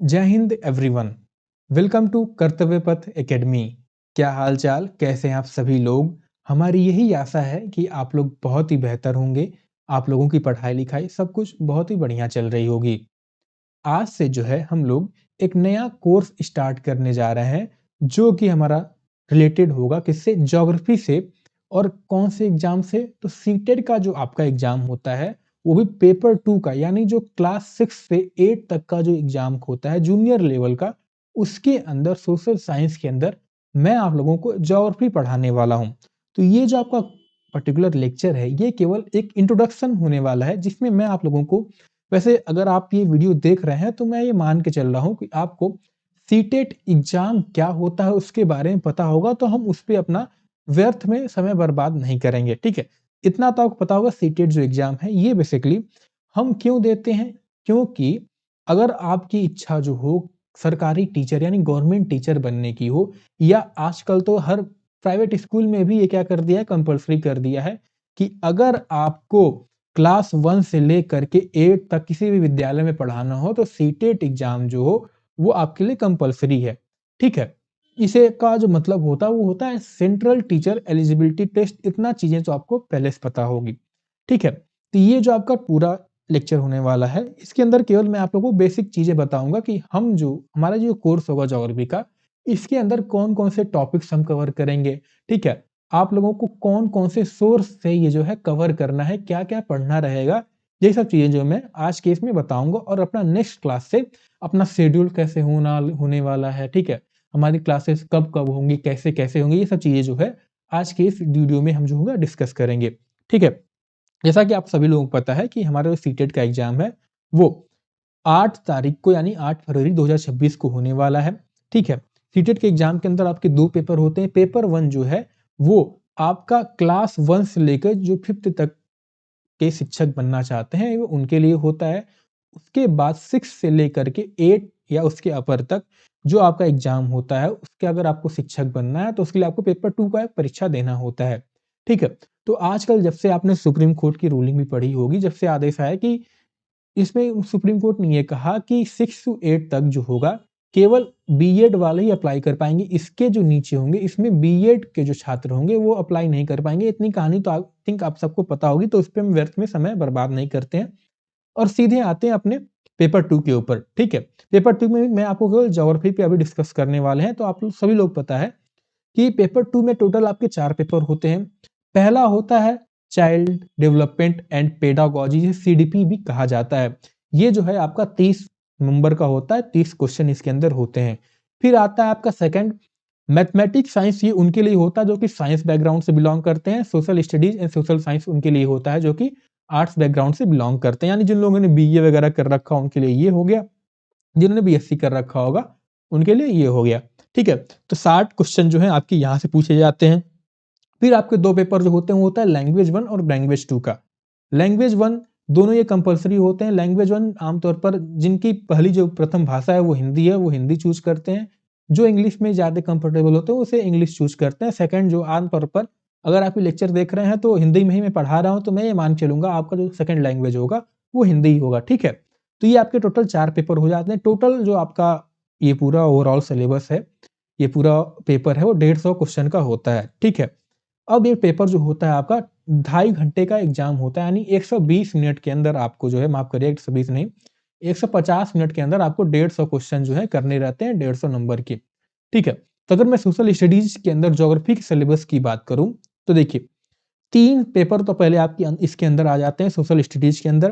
जय Hind everyone. Welcome to कर्तव्य पथ एकेडमी। क्या हाल चाल, कैसे हैं आप सभी लोग। हमारी यही आशा है कि आप लोग बहुत ही बेहतर होंगे। आप लोगों की पढ़ाई लिखाई सब कुछ बहुत ही बढ़िया चल रही होगी। आज से जो है हम लोग एक नया कोर्स स्टार्ट करने जा रहे हैं, जो कि हमारा रिलेटेड होगा किससे, ज्योग्राफी से। और कौन से एग्जाम से, तो सीटेट का जो आपका एग्जाम होता है वो भी पेपर 2 का, यानी जो क्लास 6 से 8 तक का जो एग्जाम होता है जूनियर लेवल का, उसके अंदर सोशल साइंस के अंदर मैं आप लोगों को ज्योग्राफी पढ़ाने वाला हूं। तो ये जो आपका पर्टिकुलर लेक्चर है ये केवल एक इंट्रोडक्शन होने वाला है, जिसमें मैं आप लोगों को, वैसे अगर आप ये वीडियो देख रहे हैं तो मैं ये मान के चल रहा हूँ कि आपको सीटेट एग्जाम क्या होता है उसके बारे में पता होगा, तो हम उस पे अपना व्यर्थ में समय बर्बाद नहीं करेंगे। ठीक है, इतना तो आपको पता होगा सीटेट जो एग्जाम है ये बेसिकली हम क्यों देते हैं। क्योंकि अगर आपकी इच्छा जो हो सरकारी टीचर यानी गवर्नमेंट टीचर बनने की हो, या आजकल तो हर प्राइवेट स्कूल में भी ये क्या कर दिया है, कंपलसरी कर दिया है कि अगर आपको क्लास 1 से लेकर के 8 तक किसी भी विद्यालय में पढ़ाना हो तो सीटेट एग्जाम जो हो वो आपके लिए कंपलसरी है। ठीक है, इसे का जो मतलब होता है वो होता है सेंट्रल टीचर एलिजिबिलिटी टेस्ट। इतना चीजें तो आपको पहले से पता होगी। ठीक है, तो ये जो आपका पूरा लेक्चर होने वाला है इसके अंदर केवल मैं आप लोगों को बेसिक चीजें बताऊंगा कि हम जो हमारा जो कोर्स होगा ज्योग्राफी का, इसके अंदर कौन कौन से टॉपिक्स हम कवर करेंगे। ठीक है, आप लोगों को कौन कौन से सोर्स से ये जो है कवर करना है, क्या क्या पढ़ना रहेगा, ये सब चीजें जो मैं आज के इसमें बताऊंगा। और अपना नेक्स्ट क्लास से अपना शेड्यूल कैसे होने वाला है, ठीक है, हमारी क्लासेस कब कब होंगी, कैसे कैसे होंगी, ये सब चीजें जो है आज के इस वीडियो में हम जो होगा डिस्कस करेंगे। ठीक है, जैसा कि आप सभी लोगों को पता है कि हमारा जो सीटेट का एग्जाम है वो 8 तारीख को यानी 8 फरवरी 2026 को होने वाला है। ठीक है, सीटेट के एग्जाम के अंदर आपके 2 पेपर होते हैं। पेपर 1 जो है वो आपका क्लास 1 से लेकर जो 5th तक के शिक्षक बनना चाहते हैं वो उनके लिए होता है। उसके बाद 6 से लेकर के 8 या उसके अपर तक जो आपका एग्जाम होता है, उसके अगर आपको शिक्षक बनना है तो उसके लिए आपको पेपर 2 का एक परीक्षा देना होता है। ठीक है, तो आजकल जब से आपने सुप्रीम कोर्ट की रूलिंग भी पढ़ी होगी, जब से आदेश आया कि इसमें सुप्रीम कोर्ट ने ये कहा कि 6 टू 8 तक जो होगा केवल बीएड वाले ही अप्लाई कर पाएंगे। इसके जो नीचे होंगे इसमें बीएड के जो छात्र होंगे वो अप्लाई नहीं कर पाएंगे। इतनी कहानी तो आई थिंक आप सबको पता होगी, तो उस पर हम व्यर्थ में समय बर्बाद नहीं करते हैं और सीधे आते हैं अपने पेपर 2 के ऊपर। ठीक है, पेपर 2 में मैं आपको केवल ज्योग्राफी पे अभी डिस्कस करने वाले हैं। तो आप लोग सभी लोग पता है कि पेपर 2 में टोटल आपके 4 पेपर होते हैं। पहला होता है चाइल्ड डेवलपमेंट एंड पेडागोजी, जिसे सीडीपी भी कहा जाता है। ये जो है आपका 30 नंबर का होता है, 30 क्वेश्चन इसके अंदर होते हैं। फिर आता है आपका सेकंड मैथमेटिक्स साइंस, ये उनके लिए होता है जो कि साइंस बैकग्राउंड से बिलोंग करते हैं। Social studies and social science उनके लिए होता है जो कि आर्ट्स बैकग्राउंड से बिलोंग करते हैं, यानी जिन लोगों ने बीए वगैरह कर रखा उनके लिए ये हो गया, जिन्होंने बीएससी कर रखा होगा उनके लिए ये हो गया। ठीक है, तो 60 क्वेश्चन जो है आपके यहाँ से पूछे जाते हैं। फिर आपके 2 पेपर जो होते हैं वो होता है लैंग्वेज 1 और लैंग्वेज 2 का। लैंग्वेज 1 दोनों ये कंपलसरी होते हैं। लैंग्वेज 1 आमतौर पर जिनकी पहली जो प्रथम भाषा है वो हिंदी है, वो हिंदी चूज करते हैं। जो इंग्लिश में ज़्यादा कंफर्टेबल होते हैं उसे इंग्लिश चूज करते हैं। सेकंड जो आमतौर पर, अगर आप ये लेक्चर देख रहे हैं तो हिंदी में ही मैं पढ़ा रहा हूँ, तो मैं ये मान चलूंगा आपका जो सेकंड लैंग्वेज होगा वो हिंदी ही होगा। ठीक है, तो ये आपके टोटल 4 पेपर हो जाते हैं। टोटल जो आपका ये पूरा ओवरऑल सिलेबस है, ये पूरा पेपर है वो 150 क्वेश्चन का होता है। ठीक है, अब ये पेपर जो होता है आपका 2.5 घंटे का एग्जाम होता है, यानी 120 मिनट के अंदर आपको जो है, माफ करिए 120 नहीं, 150 मिनट के अंदर आपको 150 क्वेश्चन जो है करने रहते हैं, 150 नंबर के। ठीक है, तो अगर मैं सोशल स्टडीज के अंदर ज्योग्राफी के सिलेबस की बात करूं तो देखिए 3 पेपर तो पहले आपके इसके अंदर आ जाते हैं सोशल स्टडीज के अंदर।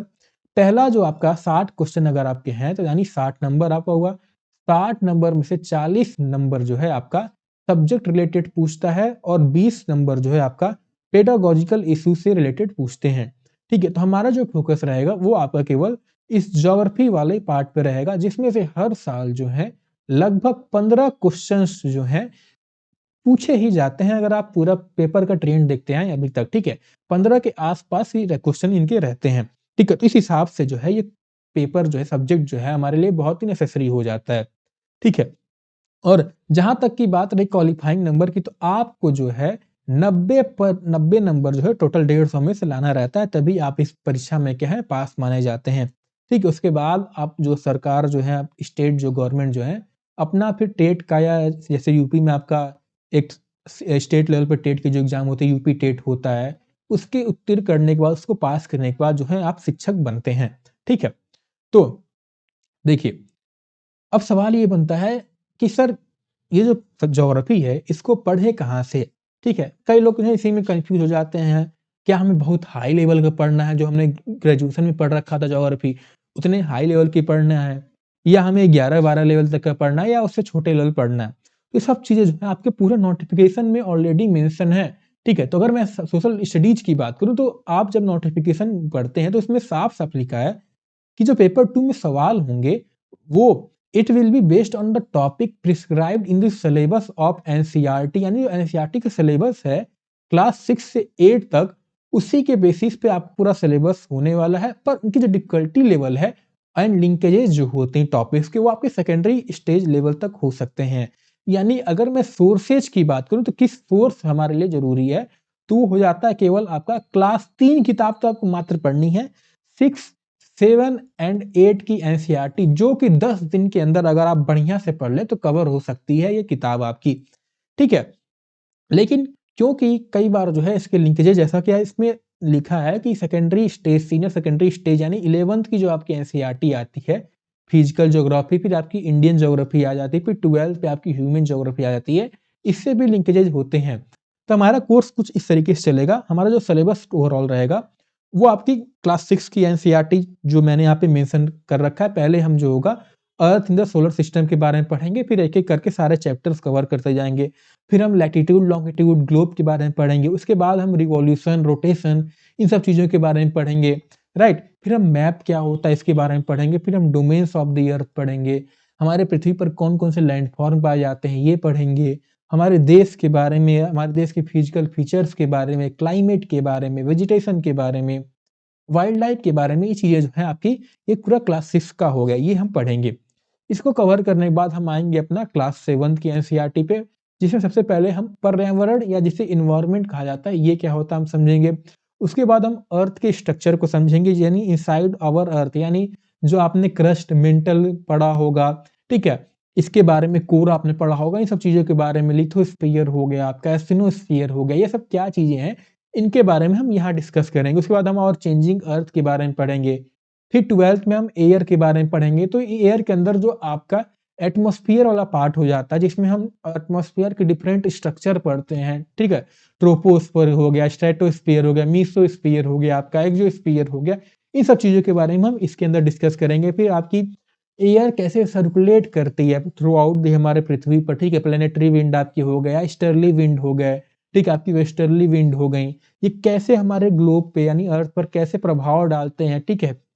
पहला जो आपका 60 क्वेश्चन अगर आपके हैं तो यानी 60 नंबर आपका होगा। 60 नंबर में से 40 नंबर जो है आपका सब्जेक्ट रिलेटेड पूछता है और 20 नंबर जो है आपका पेडागोजिकल इशू से रिलेटेड पूछते हैं। ठीक है, तो हमारा जो फोकस रहेगा वो आपका केवल इस ज्योग्राफी वाले पार्ट पे रहेगा, जिसमें से हर साल जो है लगभग 15 क्वेश्चंस जो हैं पूछे ही जाते हैं। अगर आप पूरा पेपर का ट्रेंड देखते हैं अभी तक, ठीक है, 15 के आसपास ही क्वेश्चन इनके रहते हैं। ठीक है, तो इस हिसाब से जो है ये पेपर जो है, सब्जेक्ट जो है हमारे लिए बहुत ही नेसेसरी हो जाता है। ठीक है, और जहां तक की बात रही क्वालिफाइंग नंबर की, तो आपको जो है 90 नंबर जो है टोटल 150 में से लाना रहता है, तभी आप इस परीक्षा में क्या है पास माने जाते हैं। ठीक है? उसके बाद आप जो सरकार जो है, स्टेट जो गवर्नमेंट जो है, अपना फिर टेट का या जैसे यूपी में आपका एक स्टेट लेवल पे टेट के जो एग्ज़ाम होते हैं, यूपी टेट होता है, उसके उत्तीर्ण करने के बाद, उसको पास करने के बाद जो है आप शिक्षक बनते हैं, ठीक है? तो देखिए, अब सवाल ये बनता है कि सर ये जो ज्योग्राफी है, इसको पढ़े कहाँ से? ठीक है? कई लोग जो है इसी में कन्फ्यूज़ हो जाते हैं, क्या हमें बहुत हाई लेवल का पढ़ना है, जो हमने ग्रेजुएशन में पढ़ रखा था ज्योग्राफी, उतने हाई लेवल की पढ़ना है, या हमें 11-12 लेवल तक का पढ़ना है, या उससे छोटे लेवल पढ़ना है? ये सब चीज़ें जो है आपके पूरे नोटिफ़िकेशन में ऑलरेडी मेंशन है, ठीक है? तो अगर मैं सोशल स्टडीज़ की बात करूँ, तो आप जब नोटिफ़िकेशन पढ़ते हैं, तो इसमें साफ-साफ लिखा है कि जो पेपर 2 में सवाल होंगे, वो it will be based on the topic prescribed in the syllabus of NCERT, यानी जो एनसीईआरटी का सिलेबस है, क्लास 6 से 8 तक, उसी के बेसिस पे आपका पूरा सिलेबस होने वाला है। पर उनकी जो डिफ़िकल्टी लेवल है एंड लिंकेजेस जो होते हैं टॉपिक्स के, वो आपके सेकेंडरी स्टेज लेवल तक हो सकते हैं। यानी अगर मैं सोर्सेज की बात करूँ, तो किस सोर्स हमारे लिए ज़रूरी है, तो वो हो जाता है केवल आपका क्लास 3 किताब तो आपको मात्र पढ़नी है। 6, 7 एंड 8 की एनसीईआरटी, जो कि 10 दिन के अंदर अगर आप बढ़िया से पढ़ लें, तो कवर हो सकती है ये किताब आपकी, ठीक है? लेकिन क्योंकि कई बार जो है इसके लिंकेजेस, जैसा कि इसमें लिखा है कि secondary stage, senior secondary stage, यानी 11th की जो आपकी एनसीईआरटी आती है, फिजिकल ज्योग्राफी, फिर आपकी इंडियन ज्योग्राफी आ जाती है, फिर 12th पे आपकी ह्यूमन ज्योग्राफी आ जाती है, इससे भी लिंकेजेस होते हैं। तो हमारा कोर्स कुछ इस तरीके से चलेगा, हमारा जो सिलेबस ओवरऑल रहेगा, वो आपकी क्लास 6 की एनसीईआरटी जो मैंने यहाँ पे मेंशन कर रखा है, पहले हम जो होगा अर्थ इन द सोलर सिस्टम के बारे में पढ़ेंगे, फिर एक-एक करके सारे चैप्टर्स कवर करते जाएँगे। फिर हम लैटीट्यूड, लॉन्गिट्यूड, ग्लोब के बारे में पढ़ेंगे, उसके बाद हम रिवॉल्यूशन, रोटेशन, इन सब चीज़ों के बारे में पढ़ेंगे, राइट? फिर हम मैप क्या होता है इसके बारे में पढ़ेंगे, फिर हम डोमेन्स ऑफ द अर्थ पढ़ेंगे, हमारे पृथ्वी पर कौन-कौन से लैंडफॉर्म पाए जाते हैं ये पढ़ेंगे, हमारे देश के बारे में, हमारे देश के फिजिकल फीचर्स के बारे में, क्लाइमेट के बारे में, वेजिटेशन के बारे में, वाइल्ड लाइफ के बारे में, ये चीज़ें जो हैं आपकी, ये पूरा क्लास 6 का हो गया, ये हम पढ़ेंगे। इसको कवर करने के बाद हम आएँगे अपना क्लास 7 की एनसीईआरटी पे, जिसमें सबसे पहले हम पर्यावरण या जिसे एनवायरनमेंट कहा जाता है, ये क्या होता है हम समझेंगे। उसके बाद हम अर्थ के स्ट्रक्चर को समझेंगे, यानी इनसाइड आवर अर्थ, यानी जो आपने क्रस्ट, मेंटल पढ़ा होगा, ठीक है? इसके बारे में, कोर आपने पढ़ा होगा, इन सब चीज़ों के बारे में, लिथोस्फीयर हो गया आपका, एस्टेनोस्फीयर हो गया, ये सब क्या चीज़ें हैं, इनके बारे में हम यहाँ डिस्कस करेंगे। उसके बाद हम और चेंजिंग अर्थ के बारे में पढ़ेंगे। फिर 12th में हम एयर के बारे में पढ़ेंगे, तो एयर के अंदर जो आपका एटमॉस्फेयर वाला पार्ट हो जाता है, जिसमें हम एटमॉस्फेयर के डिफरेंट स्ट्रक्चर पढ़ते हैं, ठीक है? ट्रोपोस्फियर हो गया, स्ट्रेटोस्फियर हो गया, मेसोस्फियर हो गया, आपका एक्सोस्फियर हो गया, इन सब चीज़ों के बारे में हम इसके अंदर डिस्कस करेंगे। फिर आपकी एयर कैसे सर्कुलेट करती है थ्रू आउट द हमारे पृथ्वी पर, ठीक है? प्लैनेटरी विंड आपकी हो गया, ईस्टर्ली विंड हो गए, ठीक है? आपकी वेस्टर्ली विंड हो गई। ये कैसे हमारे ग्लोब पे, यानी अर्थ पर कैसे प्रभाव डालते हैं, ठीक है?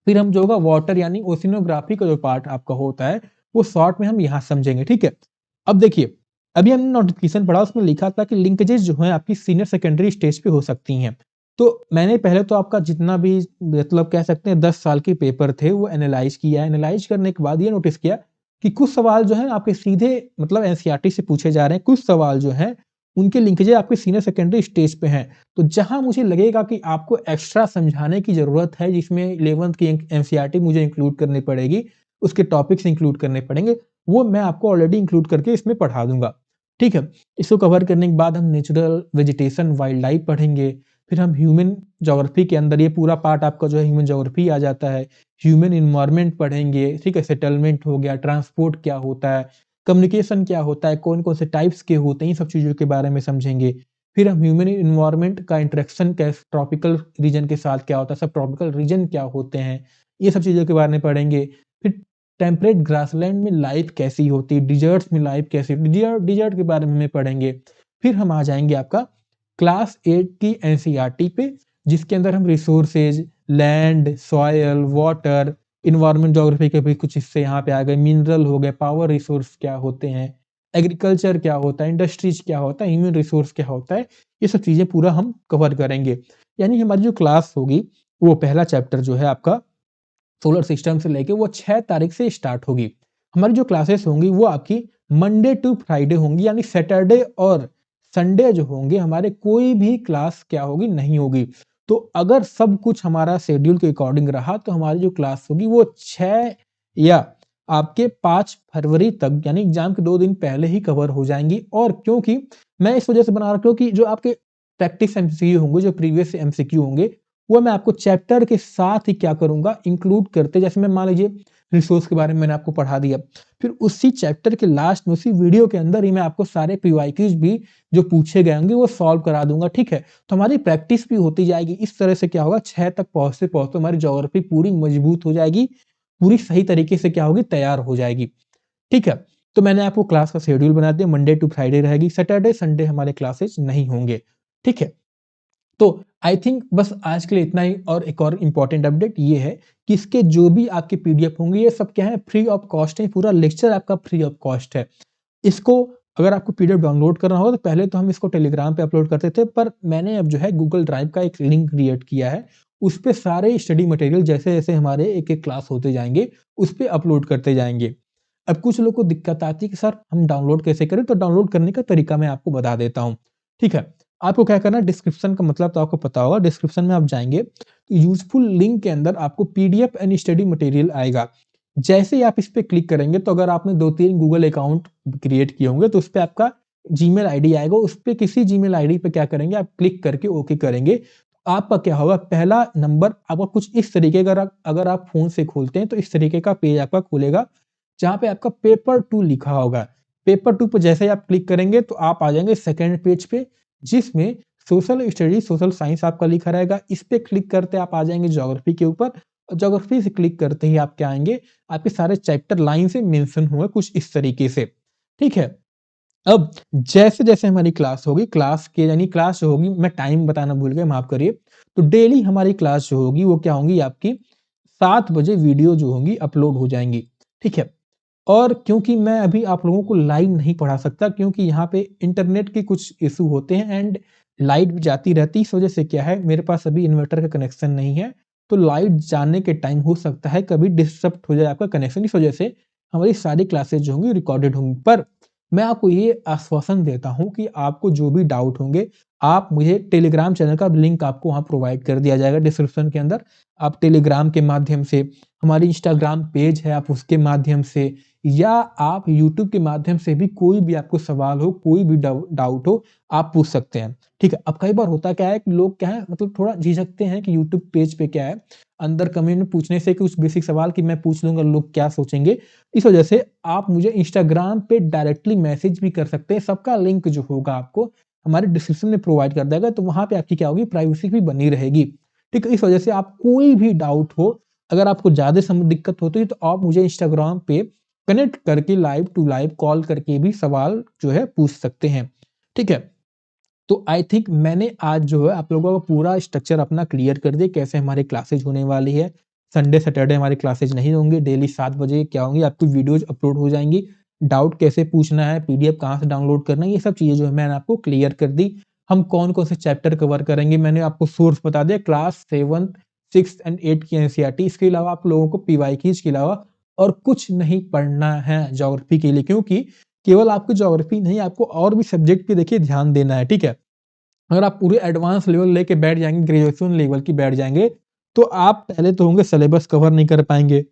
फिर हम जो होगा वाटर, यानी ओशिनोग्राफी का जो पार्ट आपका होता है, वो शॉर्ट में हम यहाँ समझेंगे, ठीक है? अब देखिए, अभी हमने नोटिफ़िकेशन पढ़ा, उसमें लिखा था कि लिंकेजेस जो हैं आपकी सीनियर सेकेंडरी स्टेज पे हो सकती हैं। तो मैंने पहले तो आपका जितना भी, मतलब कह सकते हैं 10 साल के पेपर थे, वो एनालाइज़ किया। एनालाइज़ करने के बाद ये नोटिस किया कि कुछ सवाल जो हैं आपके सीधे, मतलब एनसीईआरटी से पूछे जा रहे हैं, कुछ सवाल जो हैं उनके लिंकेजेस आपके सीनियर सेकेंडरी स्टेज पे हैं। तो जहाँ मुझे लगेगा कि आपको एक्स्ट्रा समझाने की ज़रूरत है, जिसमें 11th की एनसीईआरटी मुझे इंक्लूड करनी पड़ेगी, उसके टॉपिक्स इंक्लूड करने पड़ेंगे, वो मैं आपको ऑलरेडी इंक्लूड करके इसमें पढ़ा दूँगा, ठीक है? इसको कवर करने के बाद हम नेचुरल, वेजिटेशन, वाइल्ड लाइफ पढ़ेंगे, फिर हम ह्यूमन ज्योग्राफी के अंदर ये पूरा पार्ट आपका जो है ह्यूमन ज्योग्राफी आ जाता है, ह्यूमन एनवायरनमेंट पढ़ेंगे, ठीक है? सेटलमेंट हो गया, ट्रांसपोर्ट क्या होता है, कम्युनिकेशन क्या होता है, कौन-कौन से टाइप्स के होते हैं, इन सब चीज़ों के बारे में समझेंगे। फिर हम ह्यूमन एनवायरनमेंट का इंटरेक्शन कैस ट्रॉपिकल रीजन के साथ क्या होता है, सब ट्रॉपिकल रीजन क्या होते हैं, ये सब चीज़ों के बारे में पढ़ेंगे। फिर टेम्परेट ग्रासलैंड में लाइफ कैसी होती है, डिज़र्ट्स में लाइफ कैसी होती है, डिज़र्ट डिज़र्ट के बारे में पढ़ेंगे। फिर हम आ जाएँगे आपका क्लास 8 की एनसीईआरटी पे, जिसके अंदर हम resources, land, soil, water, environment geography के भी कुछ हिस्से यहाँ पे आ गए, मिनरल हो गए, पावर रिसोर्स क्या होते हैं, एग्रीकल्चर क्या होता है, इंडस्ट्रीज़ क्या होता है, ह्यूमन रिसोर्स क्या होता है, ये सब चीज़ें पूरा हम कवर करेंगे। यानी हमारी जो क्लास होगी, वो पहला चैप्टर जो है आपका सोलर सिस्टम से लेके, वो 6 तारीख से स्टार्ट होगी। हमारी जो क्लासेस होंगी वो आपकी मंडे टू फ्राइडे होंगी, यानी सैटरडे और संडे जो होंगे हमारे, कोई भी क्लास क्या होगी, नहीं होगी। तो अगर सब कुछ हमारा शेड्यूल के अकॉर्डिंग रहा तो हमारी जो क्लास होगी वो 6 या आपके 5 फरवरी तक यानी एग्ज़ाम के 2 दिन पहले ही कवर हो जाएँगी। और क्योंकि मैं इस वजह से बना रखा हूँ कि जो आपके प्रैक्टिस एमसीक्यू होंगे, जो प्रीवियस एमसीक्यू होंगे, वो मैं आपको चैप्टर के साथ ही क्या करूँगा इंक्लूड करते, जैसे मैं मान लीजिए रिसोर्स के बारे में मैंने आपको पढ़ा दिया, फिर उसी चैप्टर के लास्ट में उसी वीडियो के अंदर ही मैं आपको सारे पीवाईक्यूज़ भी जो पूछे गए होंगे वो सॉल्व करा दूँगा, ठीक है? तो हमारी प्रैक्टिस भी होती जाएगी। इस तरह से क्या होगा 6 तक पहुँचते-पहुँचते हमारी ज्योग्राफी पूरी मजबूत हो जाएगी, पूरी सही तरीके से क्या होगी तैयार हो जाएगी, ठीक है? तो मैंने आपको क्लास का शेड्यूल बना दिया, मंडे टू फ्राइडे रहेगी, सैटरडे, संडे हमारे क्लासेस नहीं होंगे, ठीक है? तो आई थिंक बस आज के लिए इतना ही। और एक और इम्पोर्टेंट अपडेट ये है कि इसके जो भी आपके पीडीएफ होंगे ये सब क्या है फ्री ऑफ कॉस्ट है, पूरा लेक्चर आपका फ्री ऑफ कॉस्ट है। इसको अगर आपको पीडीएफ डाउनलोड करना होगा तो पहले तो हम इसको टेलीग्राम पे अपलोड करते थे, पर मैंने अब जो है गूगल ड्राइव का एक लिंक क्रिएट किया है, उस पे सारे स्टडी मटेरियल जैसे-जैसे हमारे एक-एक क्लास होते जाएँगे, उस पे अपलोड करते जाएँगे। अब कुछ लोगों को दिक्कत आती है कि सर हम डाउनलोड कैसे करें? तो डाउनलोड करने का तरीका मैं आपको बता देता हूँ, ठीक है? आपको क्या करना है डिस्क्रिप्शन का मतलब तो आपको पता होगा, डिस्क्रिप्शन में आप जाएँगे, तो यूज़फुल लिंक के अंदर आपको पीडीएफ एंड स्टडी मटेरियल आएगा। जैसे ही आप इस पे क्लिक करेंगे तो अगर आपने 2-3 गूगल अकाउंट क्रिएट किए होंगे तो उसपे आपका जीमेल आईडी आएगा, उसपे किसी जीमेल आईडी पे क्या करेंगे आप क्लिक करके ओके करेंगे। आपका क्या होगा पहला नंबर आपका कुछ इस तरीके का अगर आप फ़ोन से खोलते हैं तो इस तरीके का पेज आपका खुलेगा, जहाँ पे आपका पेपर 2 लिखा होगा। पेपर 2 पे जैसे ही आप क्लिक करेंगे तो आप आ जाएँगे सेकंड पेज पे, जिसमें सोशल स्टडीज़, सोशल साइंस आपका लिखा रहेगा। इस पे क्लिक करते आप आ जाएँगे ज्योग्राफी के ऊपर, और ज्योग्राफी से क्लिक करते ही आप क्या आएँगे, आपके सारे चैप्टर लाइन से मेंशन होंगे कुछ इस तरीके से, ठीक है? अब जैसे-जैसे हमारी क्लास होगी, क्लास के यानी क्लास जो होगी मैं टाइम बताना भूल गया, माफ़ करिए। तो डेली हमारी क्लास जो होगी वो क्या होंगी आपकी 7 बजे वीडियो जो होंगी अपलोड हो जाएँगी, ठीक है? और क्योंकि मैं अभी आप लोगों को लाइव नहीं पढ़ा सकता क्योंकि यहाँ पे इंटरनेट के कुछ इश्यू होते हैं एंड लाइट भी जाती रहती है, इस वजह से क्या है मेरे पास अभी इन्वर्टर का कनेक्शन नहीं है, तो लाइट जाने के टाइम हो सकता है कभी डिस्टर्ब हो जाए आपका कनेक्शन, इस वजह से हमारी सारी क्लासेस जो होंगी रिकॉर्डेड होंगी। पर मैं आपको ये आश्वासन देता हूँ कि आपको जो भी डाउट होंगे, आप मुझे टेलीग्राम चैनल का लिंक आपको वहाँ प्रोवाइड कर दिया जाएगा डिस्क्रिप्शन के अंदर। आप टेलीग्राम के माध्यम से, हमारी इंस्टाग्राम पेज है आप उसके माध्यम से, या आप यूट्यूब के माध्यम से भी कोई भी आपको सवाल हो, कोई भी डाउट हो, आप पूछ सकते हैं, ठीक है? अब कई बार होता क्या है कि लोग क्या है मतलब थोड़ा झिझकते हैं कि यूट्यूब पेज पे क्या है, अंदर कमेंट में पूछने से कुछ बेसिक सवाल कि मैं पूछ लूँगा लोग क्या सोचेंगे। इस वजह से आप मुझे इंस्टाग्राम पे डायरेक्टली मैसेज भी कर सकते हैं, सबका लिंक जो होगा आपको हमारे डिस्क्रिप्शन में प्रोवाइड कर देगा, तो वहाँ पे आपकी क्या होगी प्राइवेसी भी बनी रहेगी, ठीक है? इस वजह से आप कोई भी डाउट हो, अगर आपको ज़्यादा समय दिक्कत होती है तो आप मुझे इंस्टाग्राम पे कनेक्ट करके लाइव टू लाइव कॉल करके भी सवाल जो है पूछ सकते हैं, ठीक है? तो आई थिंक मैंने आज जो है आप लोगों का पूरा स्ट्रक्चर अपना क्लियर कर दिया, कैसे हमारी क्लासेज होने वाली है। संडे, सैटरडे हमारी क्लासेज नहीं होंगी, डेली 7 बजे क्या होंगी आपकी वीडियोज़ अपलोड हो जाएँगी। डाउट कैसे पूछना है, पीडीएफ कहाँ से डाउनलोड करना है, ये सब चीज़ें जो है मैंने आपको क्लियर कर दी। हम कौन-कौन से चैप्टर कवर करेंगे, मैंने आपको सोर्स बता दिया क्लास 7, 6 एंड 8 की एनसीईआरटी, इसके अलावा आप लोगों को पीवाईक्यूज़ के अलावा और कुछ नहीं पढ़ना है ज्योग्राफी के लिए, क्योंकि केवल आपको ज्योग्राफी नहीं, आपको और भी सब्जेक्ट पे देखिए ध्यान देना है, ठीक है? अगर आप पूरे एडवांस लेवल लेके बैठ जाएँगे, ग्रेजुएशन लेवल की बैठ जाएँगे, तो आप पहले तो होंगे सिलेबस कवर नहीं कर पाएँगे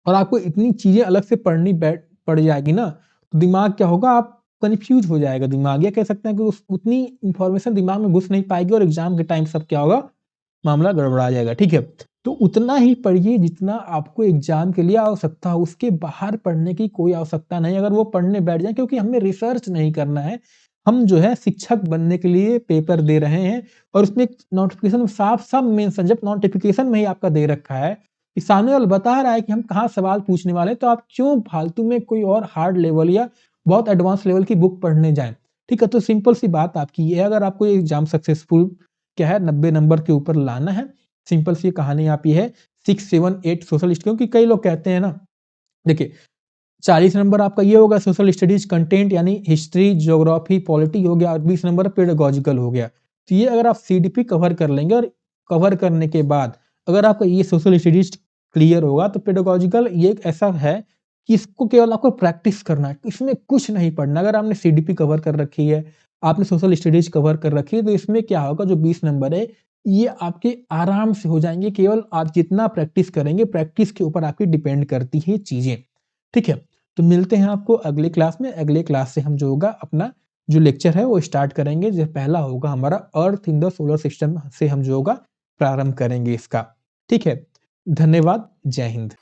और आपको इतनी चीज़ें अलग से पढ़नी बैठ पड़ जाएगी ना, तो दिमाग क्या होगा आप कन्फ्यूज़ हो जाएगा दिमाग, या कह सकते हैं कि उस उतनी इन्फॉर्मेशन दिमाग में घुस नहीं पाएगी और एग्ज़ाम के टाइम सब क्या होगा, मामला गड़बड़ा जाएगा, ठीक है? तो उतना ही पढ़िए जितना आपको एग्ज़ाम के लिए आवश्यकता हो, उसके बाहर पढ़ने की कोई आवश्यकता नहीं। अगर वो पढ़ने बैठ जाएँ, क्योंकि हमें रिसर्च नहीं करना है, हम जो है शिक्षक बनने के लिए पेपर दे रहे हैं और उसमें एक नोटिफ़िकेशन में साफ-साफ मेंशन, जब नोटिफ़िकेशन में ही आपका दे रखा है कि सामने वाला बता रहा है कि हम कहाँ सवाल पूछने वाले हैं, तो आप क्यों फालतू में कोई और हार्ड लेवल या बहुत एडवांस लेवल की बुक पढ़ने जाएँ, ठीक है? तो सिंपल सी बात आपकी ये है, अगर आपको ये एग्ज़ाम सक्सेसफुल क्या है 90 नंबर के ऊपर लाना है, सिंपल सी कहानी आप ये है 6, 7, 8 सोशल क्योंकि कई लोग कहते हैं ना, देखिए 40 नंबर आपका ये होगा सोशल स्टडीज़ कंटेंट यानी हिस्ट्री, ज्योग्राफी, पॉलिटी हो गया और 20 नंबर पेडागॉजिकल हो गया। तो ये अगर आप सीडीपी कवर कर लेंगे और कवर करने के बाद अगर आपका ये सोशल स्टडीज़ क्लियर होगा तो पेडागॉजिकल ये एक ऐसा है कि इसको केवल आपको प्रैक्टिस करना है, इसमें कुछ नहीं पढ़ना। अगर आपने सीडीपी कवर कर रखी है, आपने सोशल स्टडीज़ कवर कर रखी है, तो इसमें क्या होगा जो 20 नंबर है, ये आपके आराम से हो जाएँगे, केवल आप जितना प्रैक्टिस करेंगे, प्रैक्टिस के ऊपर आपकी डिपेंड करती हैं चीज़ें, ठीक है? तो मिलते हैं आपको अगले क्लास में, अगले क्लास से हम जो होगा अपना जो लेक्चर है वो स्टार्ट करेंगे। जो पहला होगा हमारा अर्थ इन द सोलर सिस्टम से हम जो होगा प्रारंभ करेंगे इसका, ठीक है? धन्यवाद, जय हिंद।